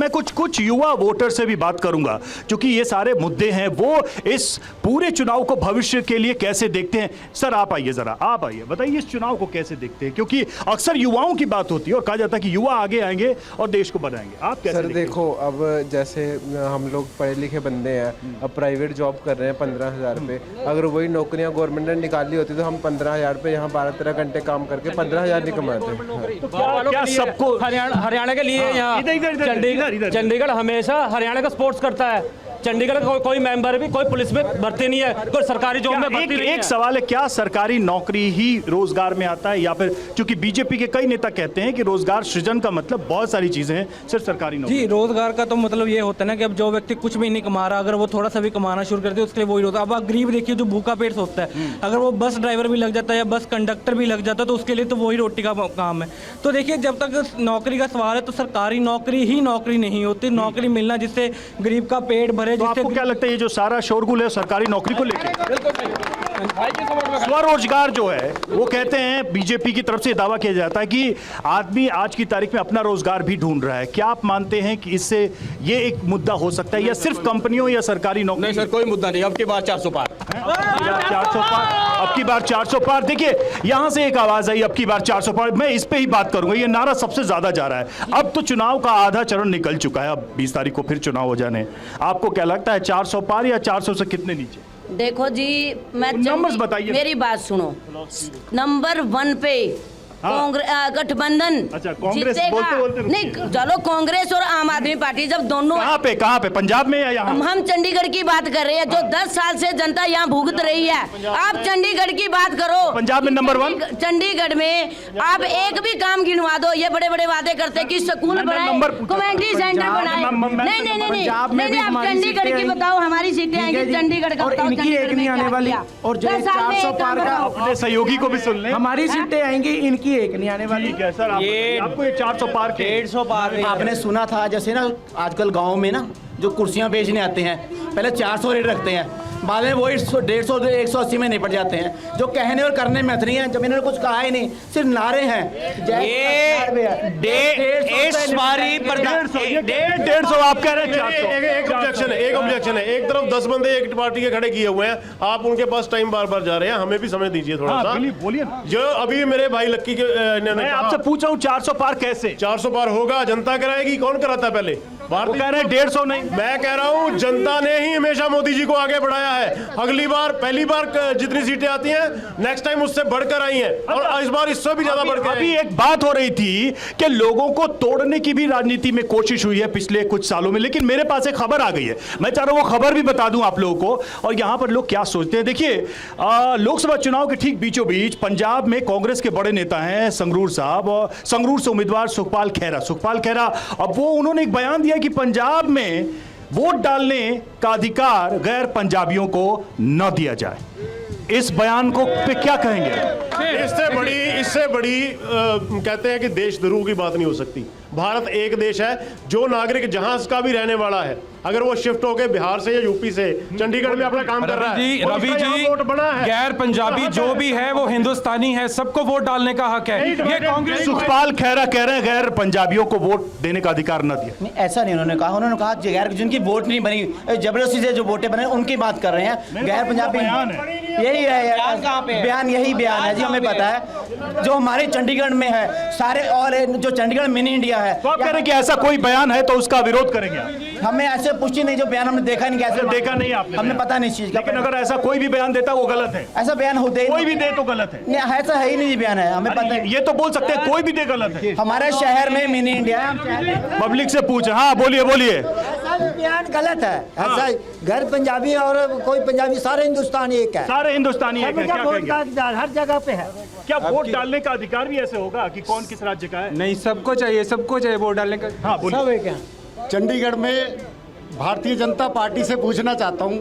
मैं कुछ युवा वोटर से भी बात करूंगा, क्योंकि ये सारे मुद्दे हैं, वो इस पूरे चुनाव को भविष्य के लिए कैसे देखते हैं। सर आप आइए, जरा आप आइए, बताइए इस चुनाव को कैसे देखते हैं, क्योंकि अक्सर युवाओं की बात होती है और कहा जाता है कि युवा आगे आएंगे और देश को बनाएंगे। आप कैसे सर देखो, अब जैसे हम लोग पढ़े लिखे बंदे हैं, अब प्राइवेट जॉब कर रहे हैं 15,000 पे, अगर वही नौकरियां गवर्नमेंट ने निकाली होती तो हम 15,000 पे यहाँ 12-13 घंटे काम करके 15,000 नहीं कमाते। तो क्या सबको हरियाणा के लिए यहाँ चंडीगढ़ हमेशा हरियाणा का सपोर्ट्स करता है। चंडीगढ़ का कोई मेंबर भी कोई पुलिस में भर्ती नहीं है, कोई सरकारी जॉब में भर्ती नहीं है। एक सवाल है, क्या सरकारी नौकरी ही रोजगार में आता है, या फिर क्योंकि बीजेपी के कई नेता कहते हैं कि रोजगार सृजन का मतलब बहुत सारी चीजें हैं, सिर्फ सरकारी नौकरी। जी, रोजगार का तो मतलब ये होता है ना कि अब जो व्यक्ति कुछ भी नहीं कमा रहा, अगर वो थोड़ा सा भी कमाना शुरू कर दे उसके लिए वही होता है। अब आप गरीब देखिए जो भूखा पेट सोचता है, अगर वो बस ड्राइवर भी लग जाता है या बस कंडक्टर भी लग जाता है तो उसके लिए तो वही रोटी का काम है। तो देखिए, जब तक नौकरी का सवाल है तो सरकारी नौकरी ही नौकरी नहीं होती, नौकरी मिलना जिससे गरीब का पेट भरे। आपको क्या लगता है ये जो सारा शोरगुल है सरकारी नौकरी को लेकर? स्वरोजगार जो है वो कहते हैं, बीजेपी की तरफ से दावा किया जाता है कि आदमी आज की तारीख में अपना रोजगार भी ढूंढ रहा है। क्या आप मानते हैं कि इससे ये एक मुद्दा हो सकता है, या सिर्फ कंपनियों या सरकारी नौकरी? नहीं सर, कोई मुद्दा नहीं। अब की बार 400 पार, 400 पार, अब की बार 400 पार। देखिए यहां से एक आवाज आई, अब की बार 400 पार। मैं इस पे ही बात करूंगा, ये नारा सबसे ज्यादा जा रहा है। अब तो चुनाव का आधा चरण निकल चुका है, अब 20 तारीख को फिर चुनाव हो जाने। आपको क्या लगता है 400 पार या 400 से कितने नीचे? देखो जी, मैं नंबर्स बताइए, मेरी बात सुनो। नंबर 1 पे गठबंधन। अच्छा, कांग्रेस बोलते नहीं, चलो कांग्रेस और आम आदमी पार्टी जब दोनों कहाँ पे पंजाब में या यहाँ? हम चंडीगढ़ की बात कर रहे हैं, जो 10 साल से जनता यहाँ भुगत रही है। आप चंडीगढ़ की बात करो। पंजाब में नंबर 1, चंडीगढ़ में आप एक भी काम गिनवा दो। ये बड़े बड़े वादे करते हैं कि स्कूल बनाए, कम्युनिटी सेंटर बनाए। नहीं, आप चंडीगढ़ की बताओ, हमारी सीटें आएंगी चंडीगढ़ का, इनकी एक नहीं आने वाली। और जो 400 पार का अपने सहयोगी को भी सुन ले, हमारी सीटें आएंगी, इनकी एक नहीं आने वाली। ठीक है सर, आपको ये 400 पार, 150 पार। आपने सुना था जैसे ना आजकल गांव में ना जो कुर्सियां बेचने आते हैं, पहले 400 रेट रखते हैं, बाद में वो 150 180 में निपट जाते हैं। जो कहने और करने में अथरी हैं, जब इन्होंने कुछ कहा ही नहीं, सिर्फ नारे हैं। डेढ़ सौ आप कह रहे हैं 400। एक ऑब्जेक्शन है, एक तरफ 10 बंदे एक पार्टी के खड़े किए हुए हैं, आप उनके पास टाइम बार बार जा रहे हैं, हमें भी समय दीजिए थोड़ा सा। बोलिए। जो अभी मेरे भाई लक्की के मैं आपसे पूछ रहा हूँ 400 पार कैसे? 400 पार होगा, जनता कराएगी, कौन कराता है पहले? भारत कह रहे हैं 150 नहीं। मैं कह रहा हूँ जनता ने ही हमेशा मोदी जी को आगे बढ़ाया है। अगली बार, पहली बार जितनी सीटें आती हैं, नेक्स्ट टाइम उससे बढ़कर आई हैं, और इस बार इससे भी ज्यादा बढ़कर। अभी एक बात हो रही थी कि लोगों को तोड़ने की भी राजनीति में कोशिश हुई है पिछले कुछ सालों में, लेकिन मेरे पास एक खबर आ गई है, मैं चाह रहा हूं वो खबर भी बता दूं आप लोगों को, और यहां पर लोग क्या सोचते हैं। देखिए, लोकसभा चुनाव के ठीक बीचों बीच पंजाब में कांग्रेस के बड़े नेता हैं संगरूर साहब, और संगरूर से उम्मीदवार सुखपाल खैरा। अब वो उन्होंने एक बयान दिया कि पंजाब में वोट डालने का अधिकार गैर पंजाबियों को न दिया जाए। इस बयान को पे क्या कहेंगे? इससे बड़ी कहते हैं कि देशद्रोह की बात नहीं हो सकती। भारत एक देश है, जो नागरिक जहां का भी रहने वाला है, अगर वो शिफ्ट होके बिहार से या यूपी से चंडीगढ़ में अपना काम कर रहा है, रवि जी, वोट बना है। गैर पंजाबी जो भी है वो हिंदुस्तानी है, सबको वोट डालने का हक है। ये कांग्रेस सुखपाल खैरा कह रहे हैं गैर पंजाबियों को वोट देने का अधिकार न दिया। नहीं, ऐसा नहीं उन्होंने कहा। उन्होंने कहा गैर जिनकी वोट नहीं बनी, जबरदस्ती से जो वोटें बने उनकी बात कर रहे हैं। गैर पंजाबी यही है, बयान यही बयान है जी, हमें पता है। जो हमारे चंडीगढ़ में है सारे, और जो चंडीगढ़ मिनी इंडिया है, तो आप कह रहे हैं कि ऐसा कोई बयान है तो उसका विरोध करेंगे? हमें ऐसे पुष्टि नहीं, जो बयान हमने देखा नहीं, कैसे देखा नहीं आपने, हमें पता नहीं इस चीज का। लेकिन अगर ऐसा कोई भी बयान देता वो गलत है। ऐसा बयान होते कोई भी दे तो गलत है। नहीं, ऐसा है ही नहीं बयान है, हमें पता है। ये तो बोल सकते हैं कोई भी दे गलत है। हमारे शहर में मिनी इंडिया है, पब्लिक से पूछे। हाँ बोलिए। बयान गलत है। ऐसा गैर पंजाबी और कोई पंजाबी, सारे हिंदुस्तानी एक है। सारे हिंदुस्तानी एक है। क्या वोट का अधिकार हर जगह पे है। क्या वोट डालने का अधिकार भी ऐसे होगा कि कौन किस राज्य का है? नहीं, सबको चाहिए वोट डालने का। हाँ बोलिए। चंडीगढ़ में भारतीय जनता पार्टी से पूछना चाहता हूं,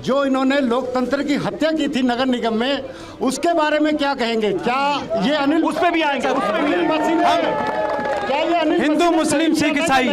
जो इन्होंने लोकतंत्र की हत्या की थी नगर निगम में, उसके बारे में क्या कहेंगे? क्या ये अनिल, उस पे भी आएंगे, क्या ये अनिल हिंदू मुस्लिम सिख ईसाई